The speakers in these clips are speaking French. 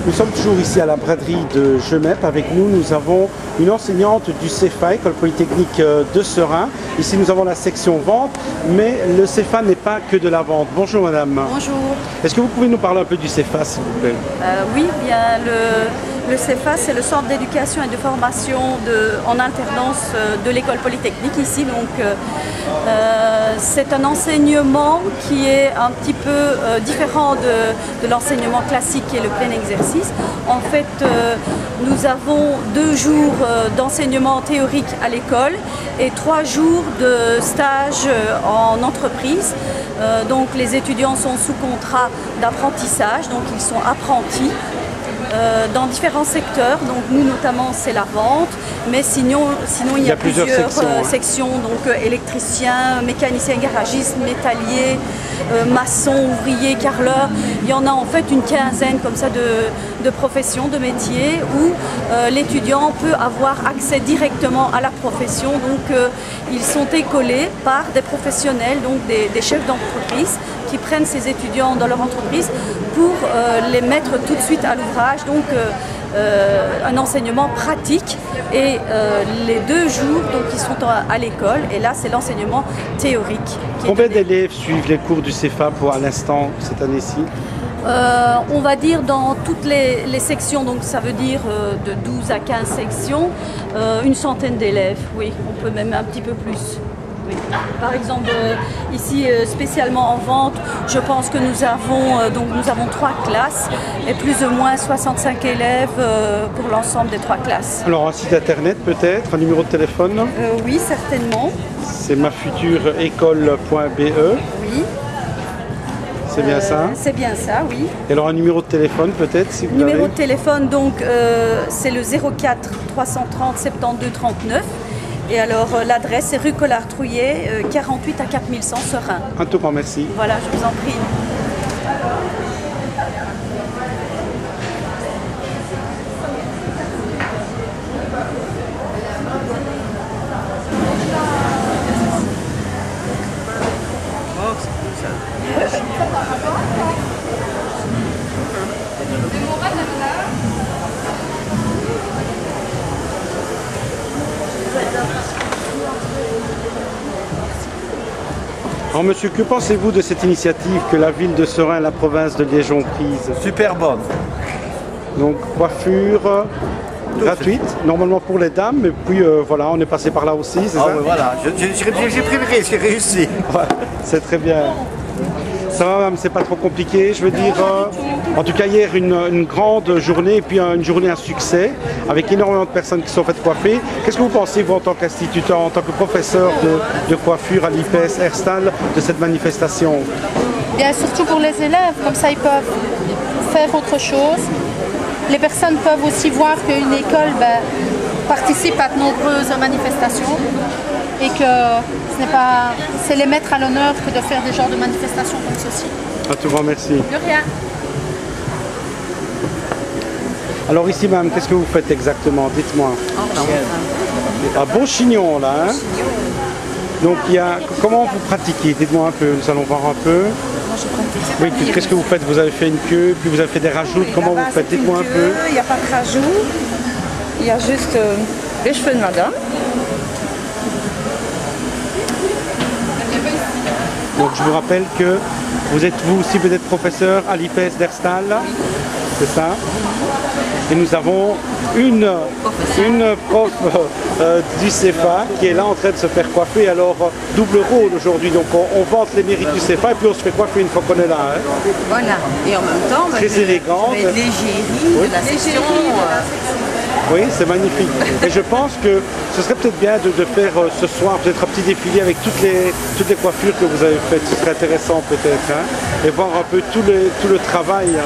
Nous sommes toujours ici à la braderie de Gemep. Avec nous, nous avons une enseignante du CEFA, École Polytechnique de Seraing. Ici, nous avons la section vente, mais le CEFA n'est pas que de la vente. Bonjour madame. Bonjour. Est-ce que vous pouvez nous parler un peu du CEFA, s'il vous plaît? Oui, bien le CEFA, c'est le centre d'éducation et de formation en alternance de l'école polytechnique ici. Donc, c'est un enseignement qui est un petit peu différent de l'enseignement classique qui est le plein exercice. En fait, nous avons 2 jours d'enseignement théorique à l'école et 3 jours de stage en entreprise. Donc, les étudiants sont sous contrat d'apprentissage, donc ils sont apprentis. Dans différents secteurs, donc nous notamment c'est la vente, mais sinon il y a plusieurs sections, donc électricien, mécanicien garagiste, métallier, maçon, ouvrier, carreleur. Il y en a en fait une quinzaine comme ça de professions, de métiers où l'étudiant peut avoir accès directement à la profession. Donc ils sont écolés par des professionnels, donc des chefs d'entreprise qui prennent ces étudiants dans leur entreprise pour les mettre tout de suite à l'ouvrage. Donc un enseignement pratique et les 2 jours donc, ils sont à l'école et là c'est l'enseignement théorique. Combien d'élèves suivent les cours du CEFA à l'instant cette année-ci? On va dire dans toutes les sections, donc ça veut dire de 12 à 15 sections, une centaine d'élèves, oui, on peut même un petit peu plus. Oui. Par exemple, ici spécialement en vente, je pense que nous avons 3 classes et plus ou moins 65 élèves pour l'ensemble des 3 classes. Alors un site internet peut-être, un numéro de téléphone? Oui, certainement. C'est mafutureécole.be. Oui. C'est bien ça? C'est bien ça, oui. Et alors un numéro de téléphone peut-être si vous l'avez? Numéro de téléphone, donc c'est le 04 330 72 39. Et alors l'adresse est rue Collard-Trouillet, 48 à 4100 Seraing. Un tout grand merci. Voilà, je vous en prie. Alors monsieur, que pensez-vous de cette initiative que la ville de Seraing et la province de Liège ont prise? Super bonne. Donc coiffure gratuite, normalement pour les dames, mais puis voilà, on est passé par là aussi, c'est ça? Oui, voilà, j'ai pris le risque, j'ai réussi. Ouais, c'est très bien. Ça va madame, c'est pas trop compliqué, je veux dire, en tout cas hier une grande journée et puis une journée à succès avec énormément de personnes qui sont faites coiffer. Qu'est-ce que vous pensez vous en tant qu'instituteur, en tant que professeur de coiffure à l'IPS Herstal de cette manifestation? Bien, surtout pour les élèves, comme ça ils peuvent faire autre chose. Les personnes peuvent aussi voir qu'une école participe à de nombreuses manifestations et que c'est les mettre à l'honneur que de faire des genres de manifestations comme ceci. Un tout grand merci. De rien. Alors ici madame, qu'est-ce que vous faites exactement? Dites-moi. Un beau chignon là, hein? Donc comment vous pratiquez? Dites-moi un peu, nous allons voir un peu. Oui, qu'est-ce que vous faites? Vous avez fait une queue, puis vous avez fait des rajouts. Oui, comment vous faites? Dites-moi un peu. Il n'y a pas de rajout, il y a juste les cheveux de madame. Donc je vous rappelle que vous êtes vous aussi peut-être professeur à l'IPS d'Herstal, c'est ça? Et nous avons une prof du CEFA qui est là en train de se faire coiffer. Alors double rôle aujourd'hui, donc on vante les mérites du CEFA et puis on se fait coiffer une fois qu'on est là. Hein. Voilà, et en même temps, très élégante. L'égérie de la section. Oui, c'est magnifique. Et je pense que ce serait peut-être bien de faire ce soir peut-être un petit défilé avec toutes les coiffures que vous avez faites. Ce serait intéressant peut-être. Hein, et voir un peu tout le travail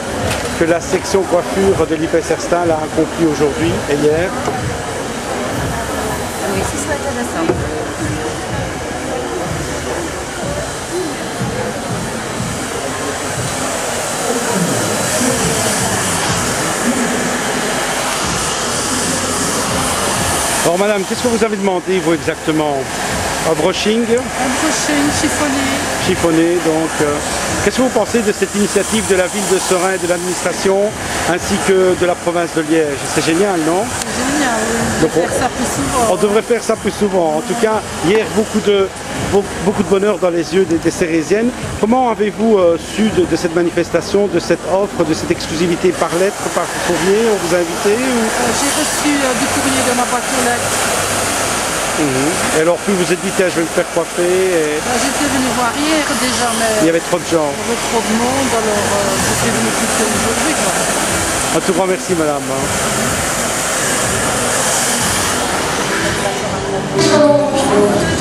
que la section coiffure de l'IPS Herstal a accompli aujourd'hui et hier. Oui, ce serait intéressant. Alors madame, qu'est-ce que vous avez demandé vous exactement? Un brushing. Un brushing chiffonné. Chiffonné, donc. Qu'est-ce que vous pensez de cette initiative de la ville de Serein, de l'administration, ainsi que de la province de Liège? C'est génial, non? C'est génial, oui. On devrait faire ça plus souvent. On devrait faire ça plus souvent. En tout cas, hier, beaucoup de bonheur dans les yeux des Cérésiennes. Comment avez-vous su de cette manifestation, de cette offre, de cette exclusivité par lettre, par courrier? On vous a invité ou... J'ai reçu du courrier de ma boîte aux lettres. Et alors, puis vous êtes dit, tiens, je vais me faire coiffer. Et... J'étais venue voir hier déjà, mais il y avait trop de gens. Il y avait trop de monde, alors je suis venue plus tôt aujourd'hui. Un tout grand merci, madame.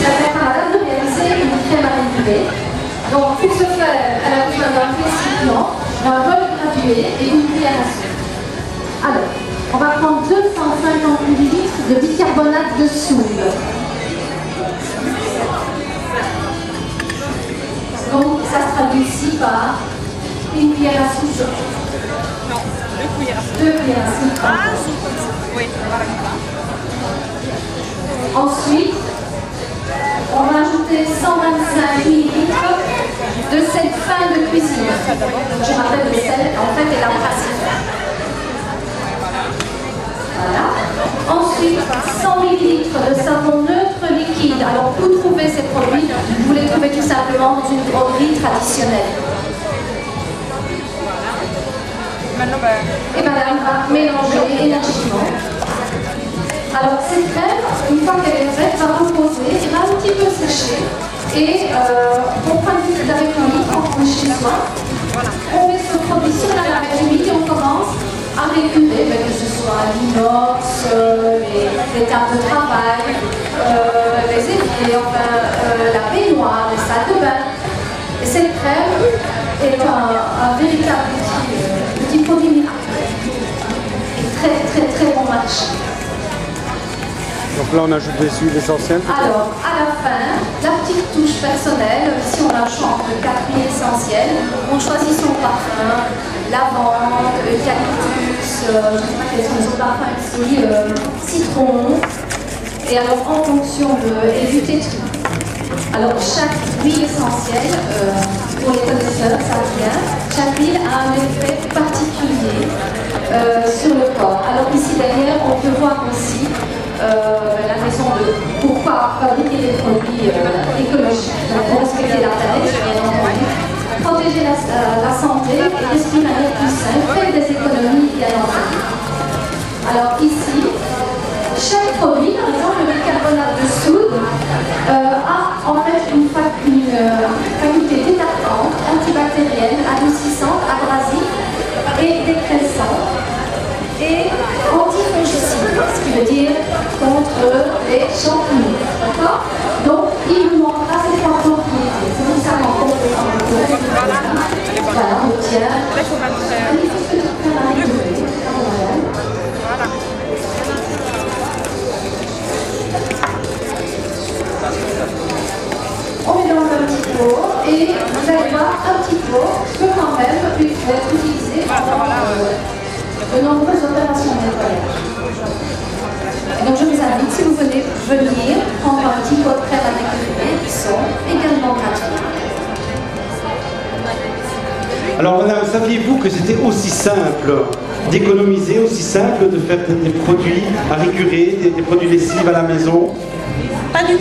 La préparation de réaliser une crème à réguler. Donc, pour ce faire, elle a besoin d'un récipient, d'un bol gradué et d'une cuillère à soupe. Alors, on va prendre 250 ml de bicarbonate de soude. Donc, ça se traduit ici par une cuillère à soupe. Non, 2 cuillères à soupe. 2 cuillères à soupe. Ah, c'est comme ça. Oui, voilà. Ensuite, on va ajouter 125 ml de sel fin de cuisine. Je rappelle, le sel, en fait, est la racine. Voilà. Ensuite, 100 ml de savon neutre liquide. Alors, où trouver ces produits? Vous les trouvez tout simplement dans une droguerie traditionnelle. Et madame va mélanger énergiquement. Alors, cette crème, une fois qu'elle est faite, va reposer, elle va un petit peu sécher. Et on prend une petite avec un litre, on prend chez soi. On met ce produit sur la lavette humide et on commence à récurer, que ce soit l'inox, les tables de travail, les éviers, la baignoire, les salles de bain. Et cette crème est un véritable petit produit miracle. Et très très très bon marché. Donc là, on ajoute des huiles essentielles. Alors, à la fin, la petite touche personnelle. Ici, on a le choix entre 4 huiles essentielles. On choisit son parfum, lavande, eucalyptus, je ne sais pas quels sont les autres parfums ici, citron. Et alors, en fonction et du tétri. Alors, chaque huile essentielle, pour les connaisseurs, ça vient. Chaque huile a un effet particulier sur le corps. Alors, ici derrière, on peut voir aussi la raison de pourquoi fabriquer des produits écologiques. Donc, respecter la planète, bien entendu, protéger la santé et respirer un air plus sain, faire des économies, bien entendu. Alors ici, chaque produit, par exemple le bicarbonate de soude, a en fait une faculté détachante, antibactérienne, adoucissante, abrasive et dégraissante. Et antifongicide, ce qui veut dire contre les champignons. D'accord? Donc, il nous manquera ces 3 propriétés. C'est pour ça qu'en complément de voilà, on obtient une petite crème à réguler. Voilà. On met dans un petit pot et vous allez voir, un petit pot peut quand même être utilisé pendant de nombreuses opérations de nettoyage. Et donc je vous invite, si vous venez venir, prendre un petit pot de crème à récupérer, qui sont également gratuits. Alors madame, saviez-vous que c'était aussi simple d'économiser, aussi simple de faire des produits à récurer, des produits lessives à la maison? Pas du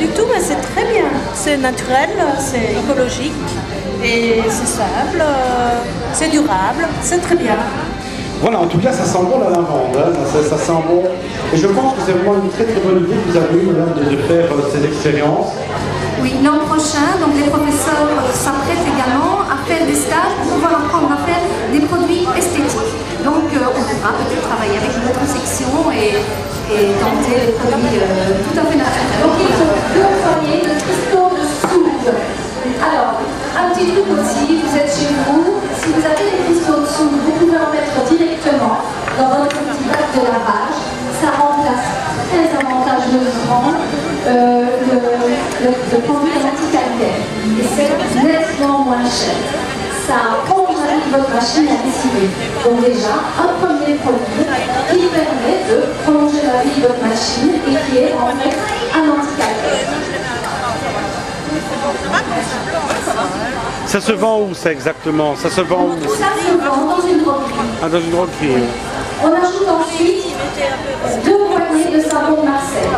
tout, mais c'est très bien. C'est naturel, c'est écologique et c'est simple, c'est durable, c'est très bien. Voilà, en tout cas, ça sent bon la lavande, hein. Ça sent bon. Et je pense que c'est vraiment une très très bonne idée que vous avez eue, madame, de faire ces expériences. Oui, l'an prochain, donc les professeurs s'apprêtent également à faire des stages pour pouvoir apprendre à faire des produits esthétiques. Donc on pourra peut-être travailler avec une autre section et tenter des produits tout à fait naturels. Donc il faut 2 poignées de cristaux de soude. Alors, un petit truc aussi, vous êtes chez vous, si vous avez des cristaux de soude, vous pouvez en mettre directement dans votre petit bac de lavage. Ça remplace très avantageusement le produit anti-calcaire. Et c'est nettement moins cher. Ça prolonge votre machine à lessiver. Donc déjà, un premier produit qui permet de prolonger la vie de votre machine et qui est en fait un anti-calcaire. Ça se vend où ça exactement? Ça se vend où? Tout ça se vend dans une droguerie. Ah, dans une droguerie. On ajoute ensuite 2 poignées de savon de Marseille.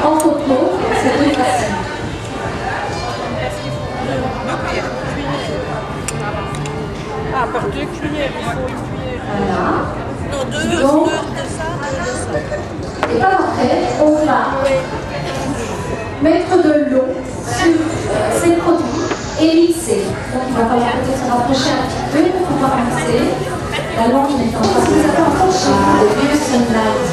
En copeaux, c'est plus facile. Ah, par 2 cuillères, il faut une cuillère. Voilà. Non, 2 Donc, de ça. et par après, on va mettre de l'eau sur ces produits et mixer. Donc il va falloir peut-être se rapprocher un petit peu pour pouvoir mixer. La lampe étant parce que vous avez encore chez vous des vieux Sunlight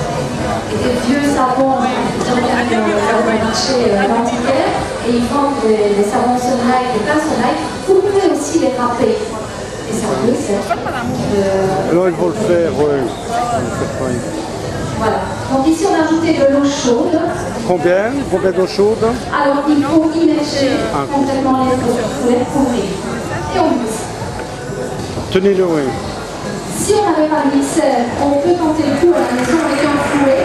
et des vieux savons qui reviennent dans le marché antiquaire et ils vendent des savons Sunlight, des pains Sunlight. Vous pouvez aussi les râper. Et c'est un peu ça. Alors il faut le faire, oui. Voilà. Donc ici on a ajouté de l'eau chaude. Combien? Combien d'eau chaude? Alors il faut immerger complètement les eaux pour les couvrir. Et on mixe. Tenez-le, oui. Si on n'avait pas de mixeur, on peut tenter le coup à la maison avec un fouet,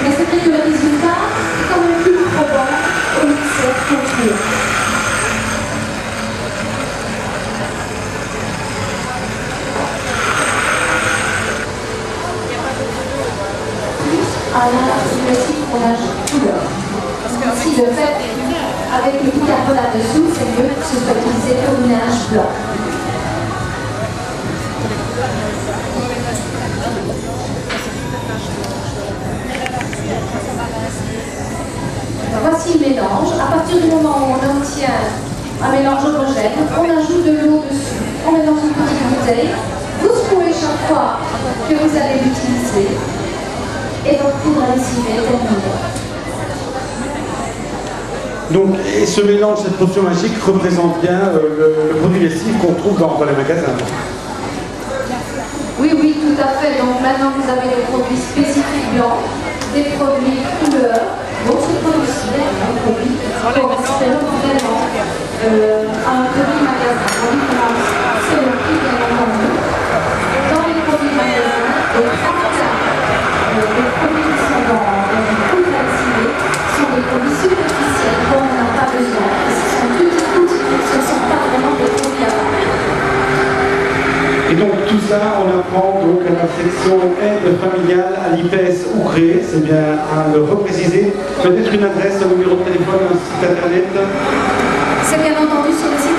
mais c'est vrai que le résultat est quand même plus probant au mixeur pour cuire. À la lessive, on ajoute couleur. Si le fait, avec le bicarbonate de soude, c'est mieux que ce soit utilisé pour une linge blanc. Voici le mélange. À partir du moment où on obtient un mélange homogène, on ajoute de l'eau dessus. On met dans une petite bouteille. Vous secouez chaque fois que vous allez l'utiliser. Et votre poudre à lessiver est terminée. Donc, et ce mélange, cette potion magique représente bien le produit lessive qu'on trouve dans les magasins. Oui, oui, tout à fait. Donc maintenant, vous avez des produits spécifiques blancs, des produits couleurs. Donc ce produit-ci est un produit qui correspond vraiment à un produit magasin. En différence, c'est le prix, bien entendu. Dans les produits magasins, les produits qui sont dans une poudre à lessiver sont des produits superficiels dont on n'a pas besoin. Ce sont toutes petites, ce ne sont pas vraiment des produits à part. Et donc tout ça, on apprend donc à la section aide familiale à l'IPES Ougré, c'est bien à le repréciser. Peut-être une adresse, un numéro de téléphone, un site internet. C'est bien entendu sur le site